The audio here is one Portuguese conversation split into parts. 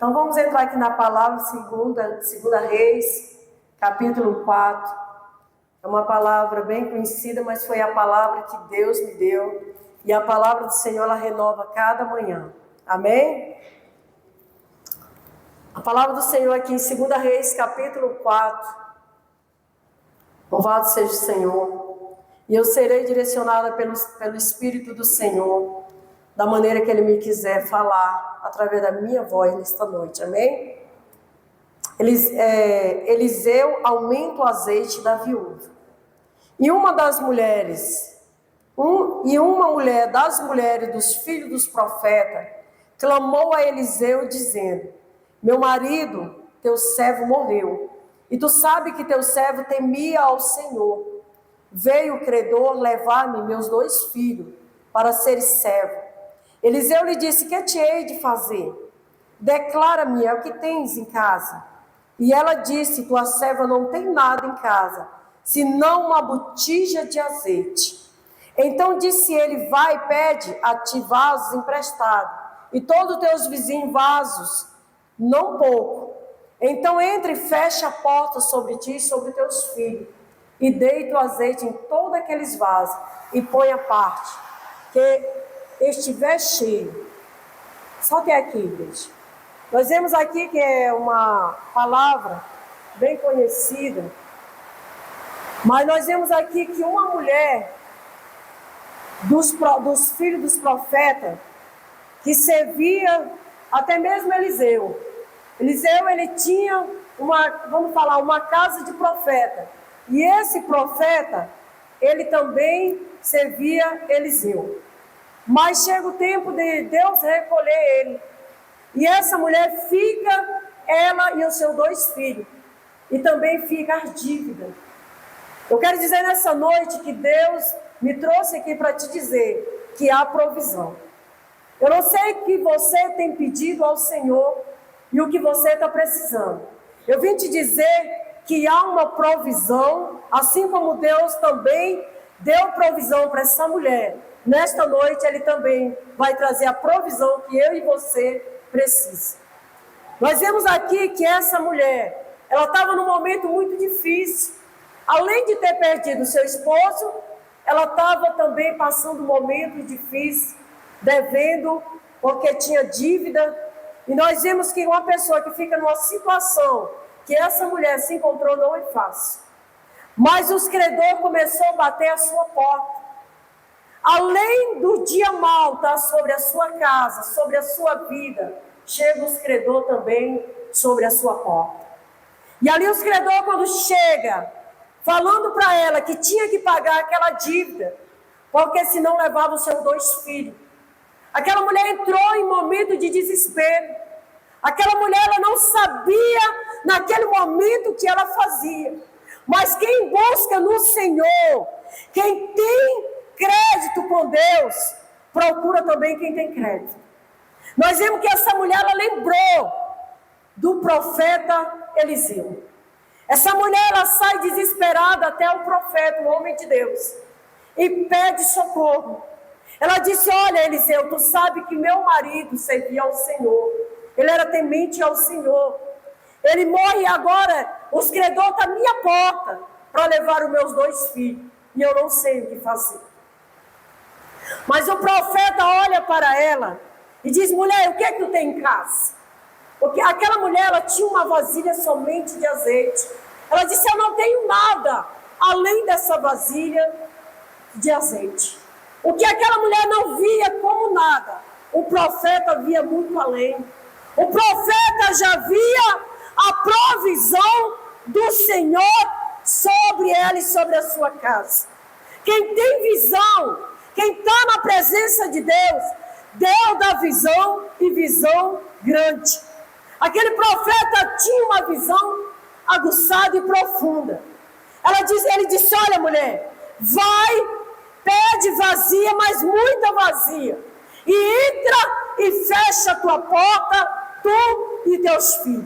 Então vamos entrar aqui na palavra segunda Reis, capítulo 4. É uma palavra bem conhecida, mas foi a palavra que Deus me deu. E a palavra do Senhor, ela renova cada manhã. Amém? A palavra do Senhor aqui em 2 Reis, capítulo 4. Louvado seja o Senhor. E eu serei direcionada pelo Espírito do Senhor, da maneira que Ele me quiser falar, através da minha voz nesta noite. Amém? Eliseu aumenta o azeite da viúva. E uma mulher das mulheres dos filhos dos profetas clamou a Eliseu dizendo: meu marido, teu servo, morreu, e tu sabe que teu servo temia ao Senhor. Veio o credor levar-me meus 2 filhos para ser servo. Eliseu lhe disse: que te hei de fazer? Declara-me o que tens em casa. E ela disse: tua serva não tem nada em casa, senão uma botija de azeite. Então disse ele: vai, pede a ti vasos emprestados, e todos os teus vizinhos vasos, não pouco. Então entra e fecha a porta sobre ti e sobre teus filhos, e deita o azeite em todos aqueles vasos, e põe a parte, que estiver cheio. Só que é aqui, igreja. Nós vemos aqui que é uma palavra bem conhecida, mas nós vemos aqui que uma mulher dos filhos dos profetas, que servia até mesmo Eliseu. Eliseu, ele tinha uma casa de profeta. E esse profeta, ele também servia Eliseu. Mas chega o tempo de Deus recolher ele. E essa mulher fica, ela e os seus 2 filhos. E também fica as dívidas. Eu quero dizer nessa noite que Deus me trouxe aqui para te dizer que há provisão. Eu não sei o que você tem pedido ao Senhor e o que você está precisando. Eu vim te dizer que há uma provisão, assim como Deus também deu provisão para essa mulher. Nesta noite Ele também vai trazer a provisão que eu e você precisam. Nós vemos aqui que essa mulher, ela estava num momento muito difícil. Além de ter perdido seu esposo, ela estava também passando um momento difícil, devendo, porque tinha dívida. E nós vemos que uma pessoa que fica numa situação que essa mulher se encontrou não é fácil. Mas os credores começaram a bater a sua porta. Além do dia mau estar sobre a sua casa, sobre a sua vida, chega os credores também sobre a sua porta. E ali os credores, quando chegam, falando para ela que tinha que pagar aquela dívida, porque senão levava os seus 2 filhos. Aquela mulher entrou em momento de desespero. Aquela mulher, ela não sabia naquele momento o que ela fazia. Mas quem busca no Senhor, quem tem crédito com Deus, procura também quem tem crédito. Nós vemos que essa mulher, ela lembrou do profeta Eliseu. Essa mulher, ela sai desesperada até o profeta, o homem de Deus, e pede socorro. Ela disse: olha, Eliseu, tu sabe que meu marido servia ao Senhor, ele era temente ao Senhor, ele morre agora, os credores estão à minha porta para levar os meus 2 filhos, e eu não sei o que fazer. Mas o profeta olha para ela e diz: mulher, o que é que tu tem em casa? Porque aquela mulher, ela tinha uma vasilha somente de azeite. Ela disse: eu não tenho nada além dessa vasilha de azeite. O que aquela mulher não via como nada, o profeta via muito além. O profeta já via a provisão do Senhor sobre ela e sobre a sua casa. Quem tem visão, quem está na presença de Deus, Deus dá visão e visão grande. Aquele profeta tinha uma visão aguçada e profunda. Ele disse: olha, mulher, vai, pede vazia, mas muita vazia, e entra e fecha a tua porta, tu e teus filhos.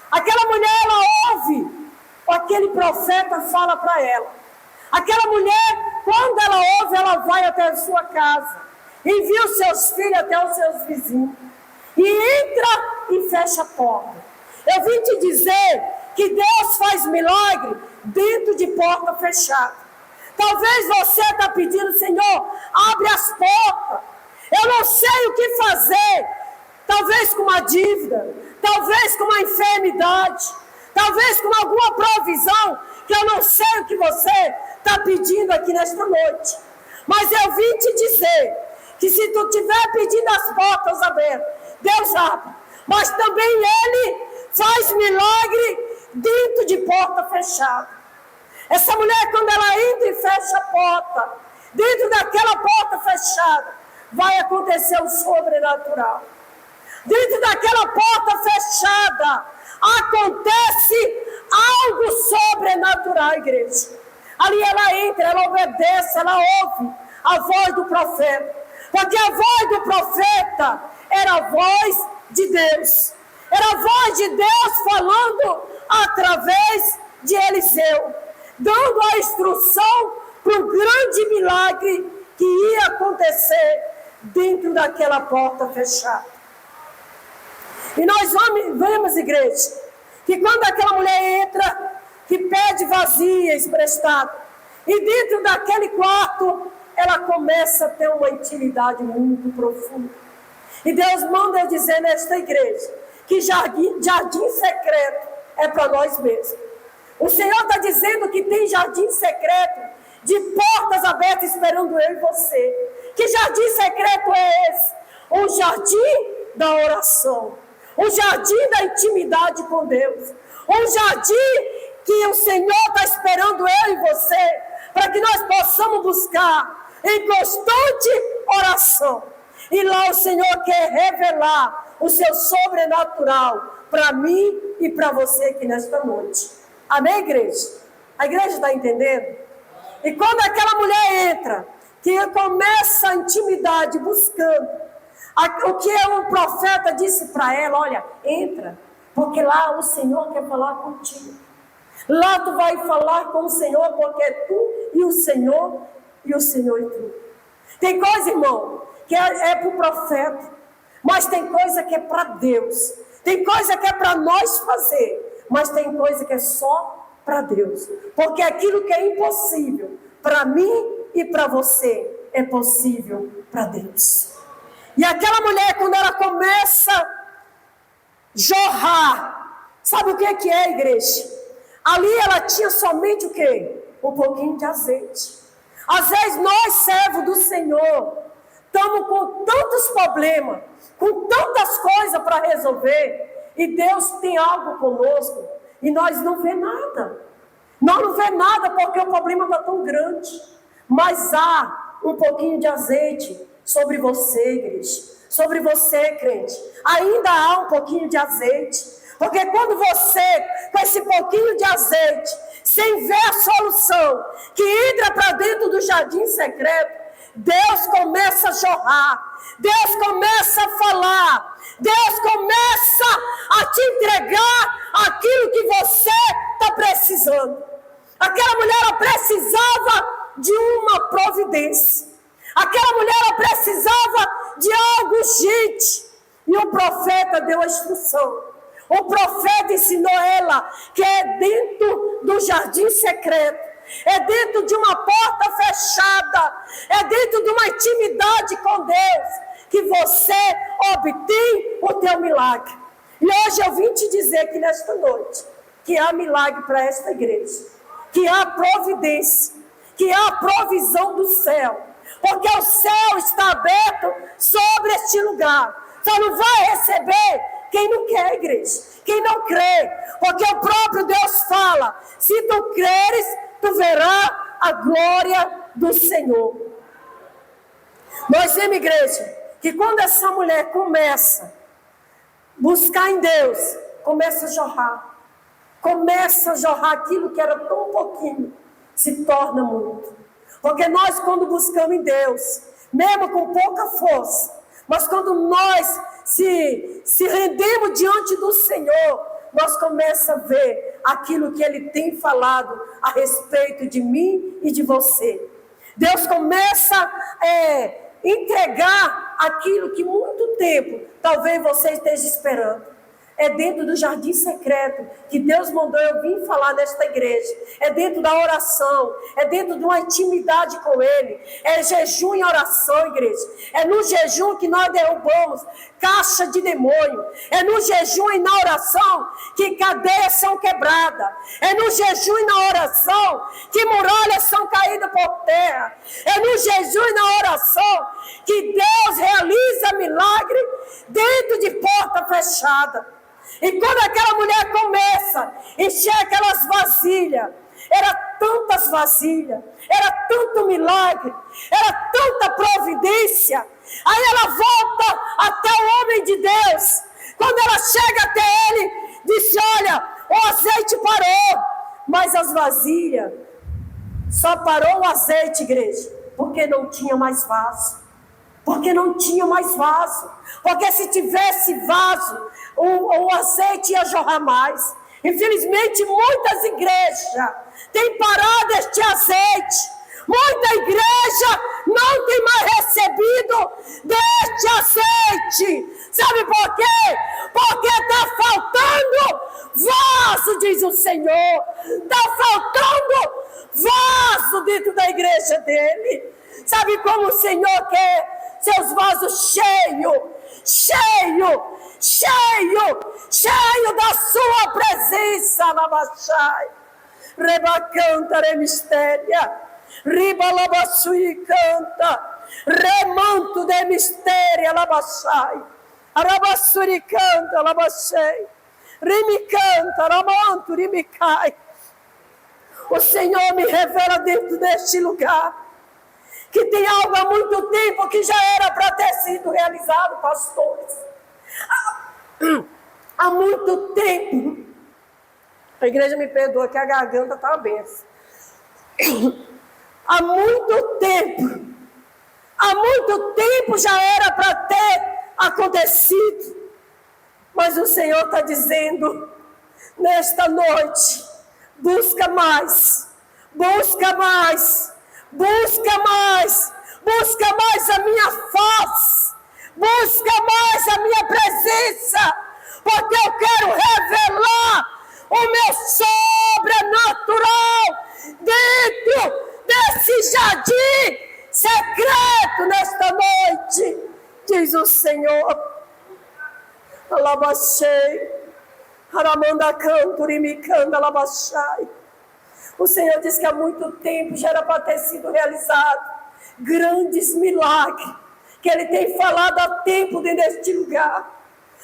Aquela mulher, ela ouve, aquele profeta fala para ela. Aquela mulher, quando ela ouve, ela vai até a sua casa, envia os seus filhos até os seus vizinhos, e entra e fecha fecha a porta. Eu vim te dizer que Deus faz milagre dentro de porta fechada. Talvez você está pedindo, Senhor, abre as portas. Eu não sei o que fazer. Talvez com uma dívida, talvez com uma enfermidade, talvez com alguma provisão, que eu não sei o que você está pedindo aqui nesta noite. Mas eu vim te dizer que se tu estiver pedindo as portas abertas, Deus abre. Mas também Ele faz milagre dentro de porta fechada. Essa mulher, quando ela entra e fecha a porta, dentro daquela porta fechada, vai acontecer o sobrenatural. Dentro daquela porta fechada, acontece algo sobrenatural, igreja. Ali ela entra, ela obedece, ela ouve a voz do profeta. Porque a voz do profeta era a voz de Deus. Era a voz de Deus falando através de Eliseu, dando a instrução para o grande milagre que ia acontecer dentro daquela porta fechada. E nós vemos, igreja, que quando aquela mulher entra, que pede vazias emprestadas, e dentro daquele quarto, ela começa a ter uma intimidade muito profunda. E Deus manda eu dizer nesta igreja, que jardim secreto é para nós mesmos. O Senhor está dizendo que tem jardim secreto, de portas abertas esperando eu e você. Que jardim secreto é esse? Um jardim da oração. Um jardim da intimidade com Deus. Um jardim que o Senhor está esperando eu e você, para que nós possamos buscar em constante oração. E lá o Senhor quer revelar o seu sobrenatural para mim e para você aqui nesta noite. Amém, igreja? A igreja está entendendo? E quando aquela mulher entra, que começa a intimidade buscando, o que o profeta disse para ela: olha, entra, porque lá o Senhor quer falar contigo. Lá tu vai falar com o Senhor, porque é tu e o Senhor e tu. Tem coisa, irmão, que é para o profeta, mas tem coisa que é para Deus. Tem coisa que é para nós fazer, mas tem coisa que é só para Deus. Porque aquilo que é impossível para mim e para você é possível para Deus. E aquela mulher, quando ela começa a jorrar, sabe o que é, igreja? Ali ela tinha somente o quê? Um pouquinho de azeite. Às vezes nós, servos do Senhor, estamos com tantos problemas, com tantas coisas para resolver, e Deus tem algo conosco, e nós não vê nada. Nós não vê nada porque o problema está tão grande. Mas há um pouquinho de azeite sobre você, igreja. Sobre você, crente. Ainda há um pouquinho de azeite. Porque quando você, com esse pouquinho de azeite, sem ver a solução, que entra para dentro do jardim secreto, Deus começa a jorrar, Deus começa a falar, Deus começa a te entregar aquilo que você está precisando. Aquela mulher, ela precisava de uma providência. Aquela mulher, ela precisava de algo urgente. E o profeta deu a instrução. O profeta ensinou ela que é dentro do jardim secreto, é dentro de uma porta fechada, é dentro de uma intimidade com Deus, que você obtém o teu milagre. E hoje eu vim te dizer que nesta noite, que há milagre para esta igreja, que há providência, que há provisão do céu, porque o céu está aberto sobre este lugar. Só não vai receber quem não quer, igreja, quem não crê, porque o próprio Deus fala: se tu creres, tu verás a glória do Senhor. Nós vemos, igreja, que quando essa mulher começa a buscar em Deus, começa a jorrar aquilo que era tão pouquinho, se torna muito. Porque nós, quando buscamos em Deus, mesmo com pouca força, mas quando nós se rendemos diante do Senhor, nós começamos a ver aquilo que Ele tem falado a respeito de mim e de você. Deus começa a entregar aquilo que muito tempo talvez você esteja esperando. É dentro do jardim secreto que Deus mandou eu vir falar nesta igreja. É dentro da oração. É dentro de uma intimidade com Ele. É jejum e oração, igreja. É no jejum que nós derrubamos caixa de demônio. É no jejum e na oração que cadeias são quebradas. É no jejum e na oração que muralhas são caídas por terra. É no jejum e na oração que Deus realiza milagre dentro de porta fechada. E quando aquela mulher começa a encher aquelas vasilhas, era tantas vasilhas, era tanto milagre, era tanta providência. Aí ela volta até o homem de Deus. Quando ela chega até ele, disse: olha, o azeite parou, mas as vasilhas, só parou o azeite, igreja, porque não tinha mais vaso. Porque não tinha mais vaso. Porque se tivesse vaso, o azeite ia jorrar mais. Infelizmente, muitas igrejas têm parado este azeite. Muita igreja não tem mais recebido deste azeite. Sabe por quê? Porque está faltando vaso, diz o Senhor. Está faltando vaso dentro da igreja dele. Sabe como o Senhor quer? Seus vasos cheio da sua presença, Labachai. Rebacanta, remistéria, ribalabasui canta, remanto de mistéria, Labachai. Arabassuri canta, Labachai. Rimicanta, ramanto, rimicai. O Senhor me revela dentro deste lugar que tem algo há muito tempo que já era para ter sido realizado, pastores. Há muito tempo. A igreja me perdoa que a garganta está aberta. Há muito tempo já era para ter acontecido. Mas o Senhor está dizendo, nesta noite, busca mais, busca mais. Busca mais a minha face, busca mais a minha presença, porque eu quero revelar o meu sobrenatural dentro desse jardim secreto nesta noite, diz o Senhor. Alabachei, Aramanda canto, Rimicanda, alabachai. O Senhor diz que há muito tempo já era para ter sido realizado grandes milagres, que Ele tem falado há tempo dentro deste lugar.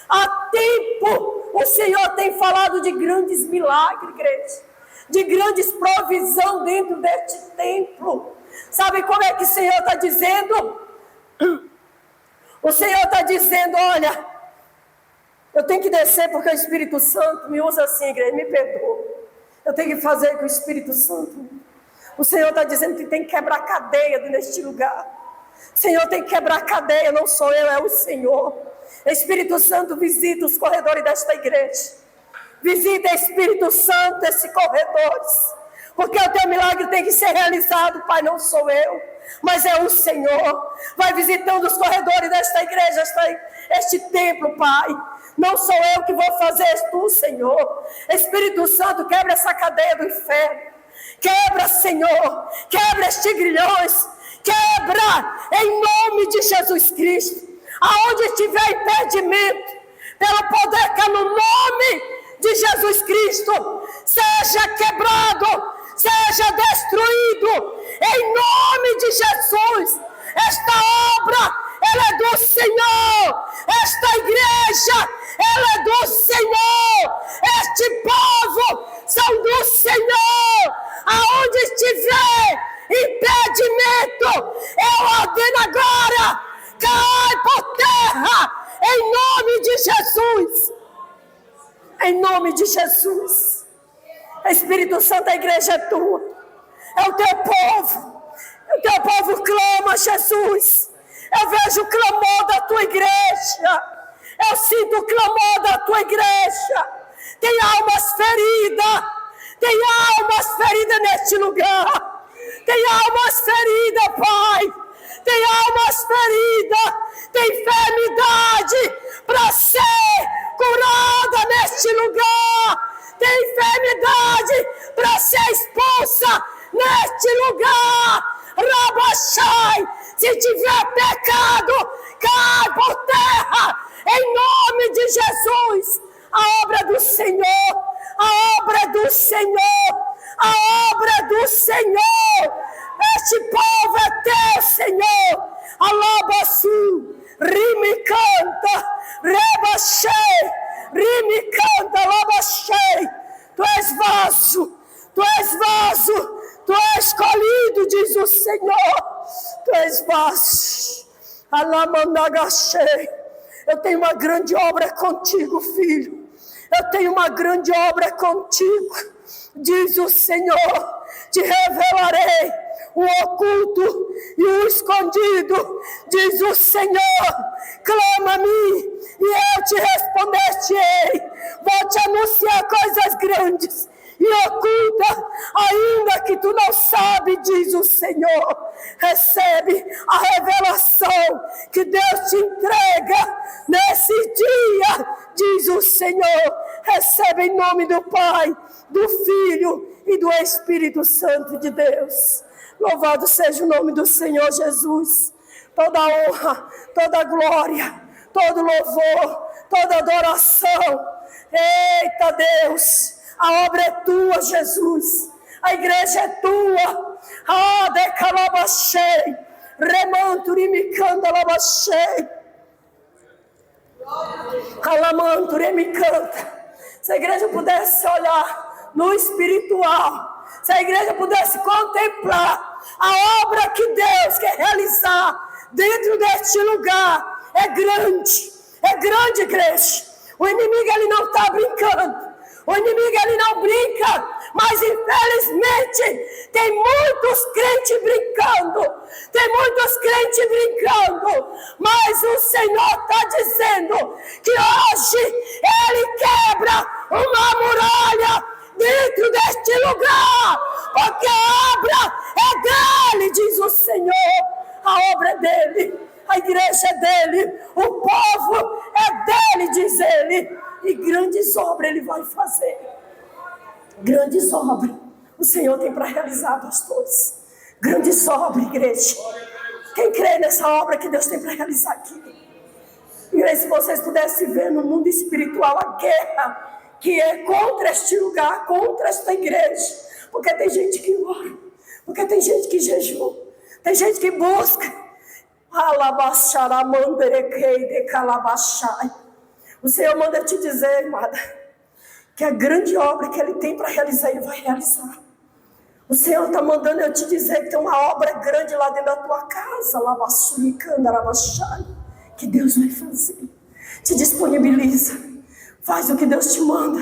Há tempo o Senhor tem falado de grandes milagres, igreja, de grandes provisão dentro deste templo. Sabe como é que o Senhor está dizendo? O Senhor está dizendo: olha, eu tenho que descer porque o Espírito Santo me usa assim, igreja, me perdoa. Eu tenho que fazer com o Espírito Santo. O Senhor está dizendo que tem que quebrar cadeia neste lugar. O Senhor tem que quebrar cadeia, não sou eu, é o Senhor. Espírito Santo, visita os corredores desta igreja. Visita, Espírito Santo, esses corredores. Porque o teu milagre tem que ser realizado, Pai, não sou eu, mas é o Senhor. Vai visitando os corredores desta igreja, este templo, Pai. Não sou eu que vou fazer, és tu, Senhor. Espírito Santo, quebra essa cadeia do inferno. Quebra, Senhor. Quebra estes grilhões. Quebra, em nome de Jesus Cristo. Aonde estiver impedimento, pelo poder que é no nome de Jesus Cristo, seja quebrado, seja destruído, em nome de Jesus. Esta obra, ela é do Senhor. Esta igreja, ela é do Senhor. Este povo são do Senhor. Aonde estiver impedimento, eu ordeno agora, cai por terra, em nome de Jesus. Em nome de Jesus. Espírito Santo, a igreja é tua. É o teu povo. O teu povo clama, Jesus. Eu vejo o clamor da tua igreja. Eu sinto o clamor da tua igreja. Tem almas feridas. Tem almas feridas neste lugar. Tem almas feridas, Pai. Tem almas feridas. Tem enfermidade para ser curada neste lugar. Tem enfermidade para ser expulsa neste lugar. Rabachai, se tiver pecado, cai por terra, em nome de Jesus. A obra do Senhor, a obra do Senhor, a obra do Senhor. Este povo é teu, Senhor. Alabaçu, rime canta, rebachei, rime canta, alabachei. Tu és vaso, tu és vaso, tu és escolhido, diz o Senhor. Tu és vaso. Alamandagachei. Eu tenho uma grande obra contigo, filho. Eu tenho uma grande obra contigo, diz o Senhor. Te revelarei o oculto e o escondido, diz o Senhor. Clama a mim e eu te responderei. Vou te anunciar coisas grandes e oculta, ainda que tu não sabe, diz o Senhor. Recebe a revelação que Deus te entrega nesse dia, diz o Senhor. Recebe em nome do Pai, do Filho e do Espírito Santo de Deus. Louvado seja o nome do Senhor Jesus. Toda honra, toda glória, todo louvor, toda adoração. Eita Deus! A obra é tua, Jesus. A igreja é tua. Ah, decalabachei. Remanturimicanda labachei. Alamanturimicanda. Se a igreja pudesse olhar no espiritual, se a igreja pudesse contemplar a obra que Deus quer realizar dentro deste lugar, é grande, igreja. O inimigo, ele não está brincando. O inimigo, ele não brinca, mas infelizmente tem muitos crentes brincando, mas o Senhor está dizendo que hoje ele quebra uma muralha dentro deste lugar, porque a obra é dele, diz o Senhor. A obra é dele, a igreja é dele, o povo é dele, diz ele. E grandes obras ele vai fazer. Grandes obras o Senhor tem para realizar, pastores. Grandes obras, igreja. Quem crê nessa obra que Deus tem para realizar aqui? Igreja, se vocês pudessem ver no mundo espiritual a guerra que é contra este lugar, contra esta igreja. Porque tem gente que ora, porque tem gente que jejua, tem gente que busca. Alabaxaramanderequei de calabachai. O Senhor manda te dizer, amada, que a grande obra que Ele tem para realizar, Ele vai realizar. O Senhor está mandando eu te dizer que tem uma obra grande lá dentro da tua casa, que Deus vai fazer. Te disponibiliza, faz o que Deus te manda,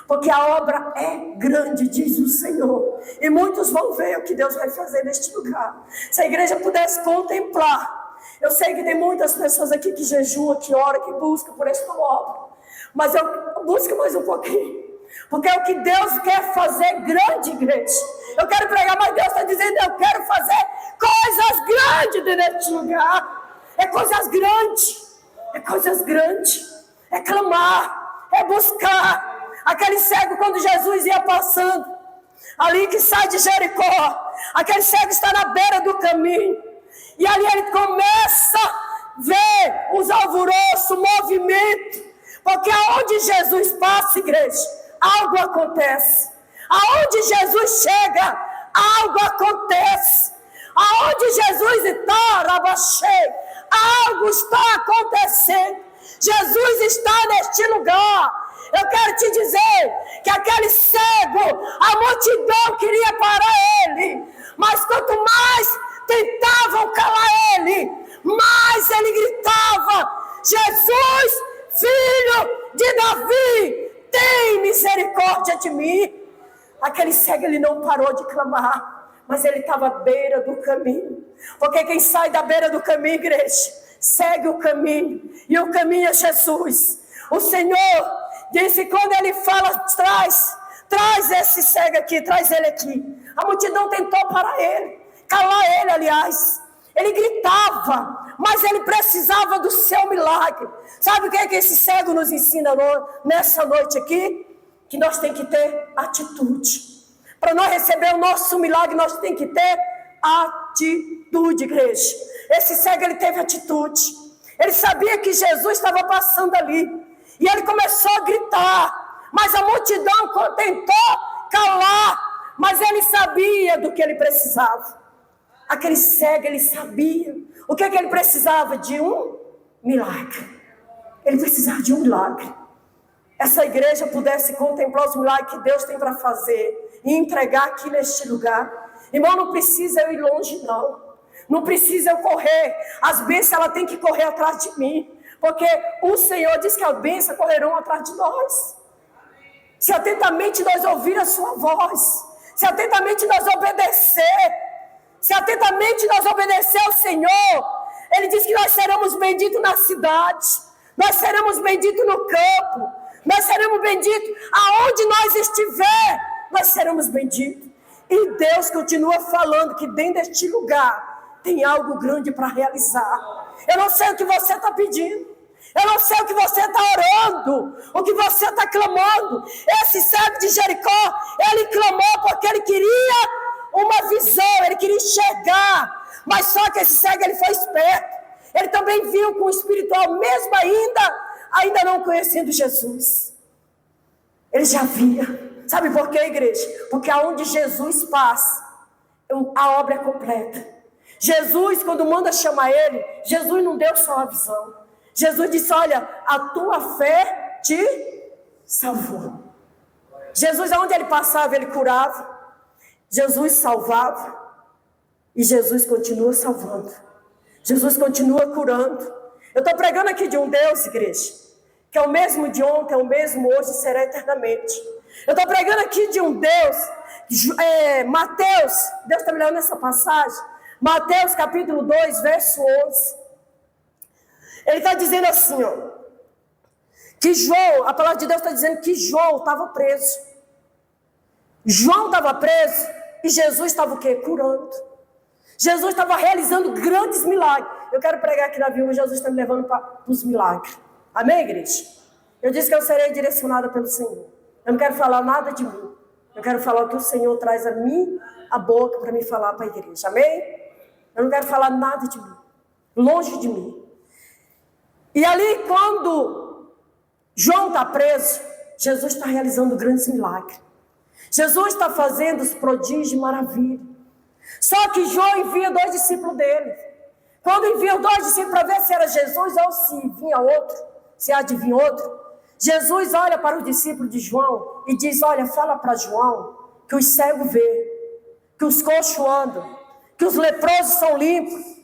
porque a obra é grande, diz o Senhor. E muitos vão ver o que Deus vai fazer neste lugar. Se a igreja pudesse contemplar, eu sei que tem muitas pessoas aqui que jejuam, que oram, que buscam por esta obra. Mas eu busco mais um pouquinho. Porque é o que Deus quer fazer grande, igreja. Eu quero pregar, mas Deus está dizendo, eu quero fazer coisas grandes neste lugar. É coisas grandes. É clamar, é buscar. Aquele cego, quando Jesus ia passando, ali que sai de Jericó, aquele cego está na beira do caminho. E ali ele começa a ver os alvoroços, o movimento. Porque aonde Jesus passa, igreja, algo acontece. Aonde Jesus chega, algo acontece. Aonde Jesus está, Rabachei, algo está acontecendo. Jesus está neste lugar. Eu quero te dizer que aquele cego, a multidão queria parar ele. Mas quanto mais tentavam calar ele, mas ele gritava: Jesus, filho de Davi, tem misericórdia de mim. Aquele cego, ele não parou de clamar, mas ele estava à beira do caminho. Porque quem sai da beira do caminho, igreja, segue o caminho, e o caminho é Jesus. O Senhor disse, quando ele fala, traz esse cego aqui, traz ele aqui. A multidão tentou parar ele, calar ele, aliás. Ele gritava, mas ele precisava do seu milagre. Sabe o que é que esse cego nos ensina nessa noite aqui? Que nós temos que ter atitude. Para nós receber o nosso milagre, nós temos que ter atitude, igreja. Esse cego, ele teve atitude. Ele sabia que Jesus estava passando ali. E ele começou a gritar. Mas a multidão tentou calar. Mas ele sabia do que ele precisava. Aquele cego, ele sabia. O que ele precisava? De um milagre. Ele precisava de um milagre. Essa igreja pudesse contemplar os milagres que Deus tem para fazer e entregar aqui neste lugar. Irmão, não precisa eu ir longe, não. Não precisa eu correr. As bênçãos, ela tem que correr atrás de mim. Porque o Senhor diz que as bênçãos correrão atrás de nós. Se atentamente nós ouvir a sua voz. Se atentamente nós obedecer. Se atentamente nós obedecer ao Senhor. Ele diz que nós seremos benditos na cidade. Nós seremos benditos no campo. Nós seremos benditos aonde nós estiver. Nós seremos benditos. E Deus continua falando que dentro deste lugar tem algo grande para realizar. Eu não sei o que você está pedindo. Eu não sei o que você está orando. O que você está clamando. Esse cego de Jericó, ele clamou porque ele queria uma visão. Ele queria enxergar. Mas só que esse cego, ele foi esperto. Ele também viu com o espiritual, mesmo ainda não conhecendo Jesus. Ele já via. Sabe por quê, igreja? Porque aonde Jesus passa, a obra é completa. Jesus, quando manda chamar ele, Jesus não deu só a visão. Jesus disse, olha, a tua fé te salvou. Jesus, aonde ele passava, ele curava. Jesus salvava. E Jesus continua salvando. Jesus continua curando. Eu estou pregando aqui de um Deus, igreja, que é o mesmo de ontem, é o mesmo hoje e será eternamente. Eu estou pregando aqui de um Deus, Mateus, Deus está me lendo nessa passagem, Mateus capítulo 2, verso 11. Ele está dizendo assim, ó, que João, a palavra de Deus está dizendo que João estava preso. João estava preso e Jesus estava o quê? Curando. Jesus estava realizando grandes milagres. Eu quero pregar aqui na Vilma, Jesus está me levando para os milagres. Amém, igreja? Eu disse que eu serei direcionada pelo Senhor. Eu não quero falar nada de mim. Eu quero falar o que o Senhor traz a mim, a boca, para me falar para a igreja. Amém? Eu não quero falar nada de mim. Longe de mim. E ali, quando João está preso, Jesus está realizando grandes milagres. Jesus está fazendo os prodígios e maravilhas. Só que João envia 2 discípulos dele. Quando envia 2 discípulos para ver se era Jesus ou se vinha outro, se há de vir outro, Jesus olha para o discípulo de João e diz, olha, fala para João que os cegos vê, que os coxos andam, que os leprosos são limpos.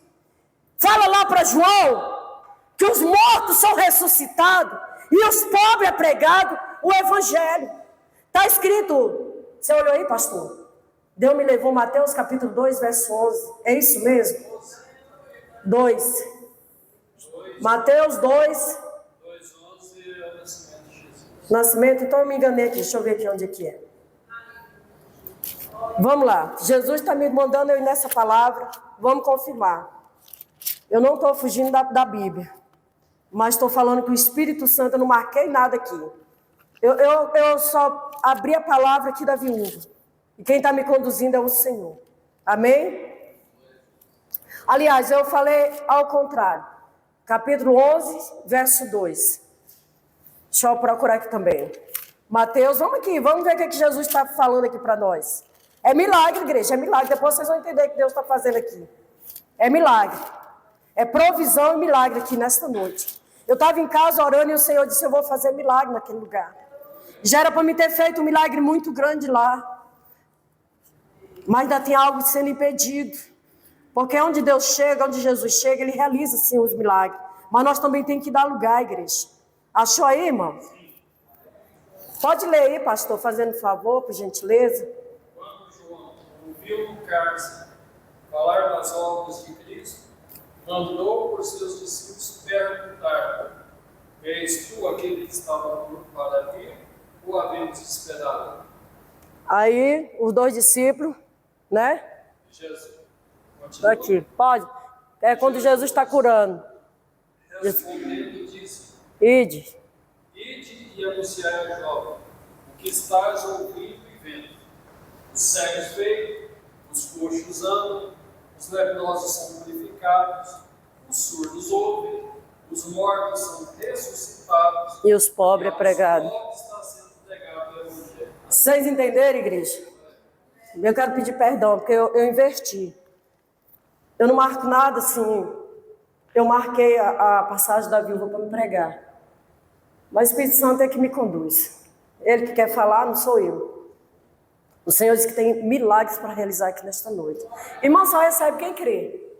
Fala lá para João que os mortos são ressuscitados e os pobres é pregado o evangelho. Está escrito, você olhou aí, pastor? Deus me levou, Mateus capítulo 2, verso 11. É isso mesmo? 2. Mateus 2. 2:11 é o nascimento de Jesus. Nascimento, então eu me enganei aqui. Deixa eu ver aqui onde é que é. Vamos lá. Jesus está me mandando eu ir nessa palavra. Vamos confirmar. Eu não estou fugindo da Bíblia. Mas estou falando que o Espírito Santo, eu não marquei nada aqui. Eu só abri a palavra aqui da viúva. E quem está me conduzindo é o Senhor. Amém? Aliás, eu falei ao contrário. Capítulo 11, verso 2. Deixa eu procurar aqui também. Mateus, vamos aqui. Vamos ver o que Jesus está falando aqui para nós. É milagre, igreja. É milagre. Depois vocês vão entender o que Deus está fazendo aqui. É milagre. É provisão e milagre aqui nesta noite. Eu estava em casa orando e o Senhor disse, eu vou fazer milagre naquele lugar. Já era para me ter feito um milagre muito grande lá. Mas ainda tem algo sendo impedido. Porque onde Deus chega, onde Jesus chega, Ele realiza sim os milagres. Mas nós também temos que dar lugar, igreja. Achou aí, irmão? Pode ler aí, pastor, fazendo favor, por gentileza. Quando João ouviu no cárcere falar das obras de Cristo, mandou por seus discípulos perguntar, és tu aquele que estava para vir, ou havemos esperado? Aí, os 2 discípulos, né? Jesus. Continua. Aqui, pode. É quando Jesus está curando. Respondendo, disse: Ide. Ide e anunciai ao jovem o que estás ouvindo e vendo. Os cegos veem, os coxos andam, os leprosos são purificados, os surdos ouvem, os mortos são ressuscitados. E os pobres é pregado. Está sendo pregado o evangelho. Vocês entenderam, igreja? Eu quero pedir perdão, porque eu inverti. Eu não marco nada assim. Eu marquei a passagem da viúva para me pregar. Mas o Espírito Santo é que me conduz. Ele que quer falar, não sou eu. O Senhor diz que tem milagres para realizar aqui nesta noite. Irmão, só recebe quem crê.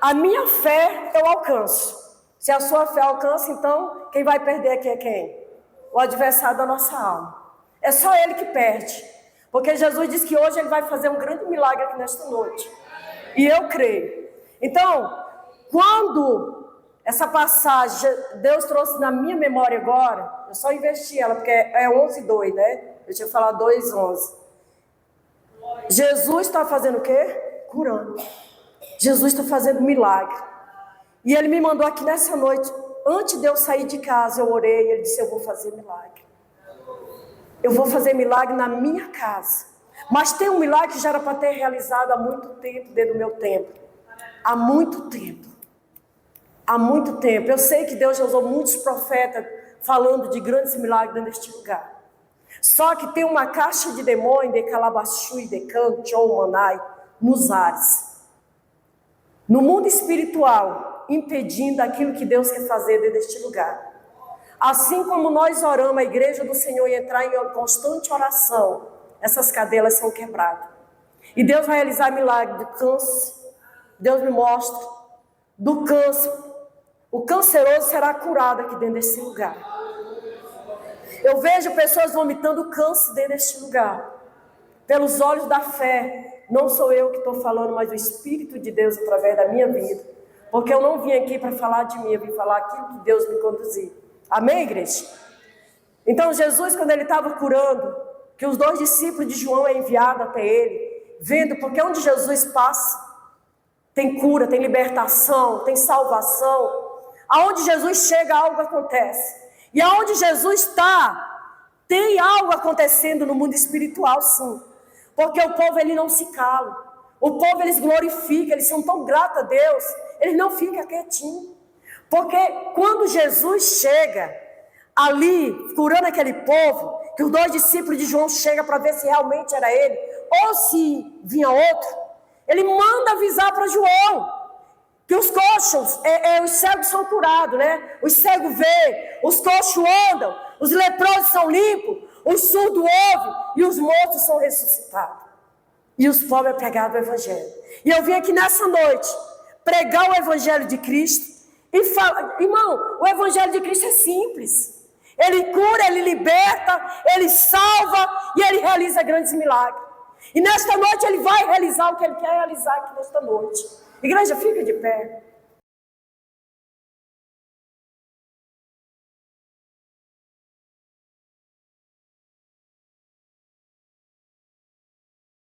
A minha fé eu alcanço. Se a sua fé alcança, então quem vai perder aqui é quem? O adversário da nossa alma. É só ele que perde. Porque Jesus disse que hoje ele vai fazer um grande milagre aqui nesta noite. E eu creio. Então, quando essa passagem Deus trouxe na minha memória agora, eu só investi ela, porque é 11:2, né? Eu tinha falado 2:11. Jesus está fazendo o quê? Curando. Jesus está fazendo milagre. E ele me mandou aqui nessa noite, antes de eu sair de casa, eu orei e ele disse: eu vou fazer milagre. Eu vou fazer milagre na minha casa. Mas tem um milagre que já era para ter realizado há muito tempo dentro do meu templo. Há muito tempo. Há muito tempo. Eu sei que Deus já usou muitos profetas falando de grandes milagres dentro deste lugar. Só que tem uma caixa de demônio, de calabachui, de canto, ou manai, nos ares. No mundo espiritual, impedindo aquilo que Deus quer fazer dentro deste lugar. Assim como nós oramos a igreja do Senhor e entrar em constante oração, essas cadeias são quebradas. E Deus vai realizar milagre do câncer. Deus me mostra. Do câncer. O canceroso será curado aqui dentro desse lugar. Eu vejo pessoas vomitando câncer dentro deste lugar. Pelos olhos da fé. Não sou eu que estou falando, mas o Espírito de Deus através da minha vida. Porque eu não vim aqui para falar de mim, eu vim falar aquilo que Deus me conduziu. Amém, igreja? Então Jesus, quando ele estava curando, que os 2 discípulos de João é enviado até ele, vendo, porque onde Jesus passa, tem cura, tem libertação, tem salvação. Aonde Jesus chega, algo acontece. E aonde Jesus está, tem algo acontecendo no mundo espiritual, sim. Porque o povo, ele não se cala. O povo, eles glorificam, eles são tão gratos a Deus, eles não ficam quietinhos. Porque quando Jesus chega ali, curando aquele povo, que os 2 discípulos de João chegam para ver se realmente era ele, ou se vinha outro, ele manda avisar para João, que os coxos, os cegos são curados, né? Os cegos veem, os coxos andam, os leprosos são limpos, os surdos ouvem e os mortos são ressuscitados. E os pobres é pregado o evangelho. E eu vim aqui nessa noite pregar o evangelho de Cristo e falar, irmão, o evangelho de Cristo é simples. Ele cura, ele liberta, ele salva e ele realiza grandes milagres. E nesta noite ele vai realizar o que ele quer realizar aqui nesta noite. Igreja, fica de pé.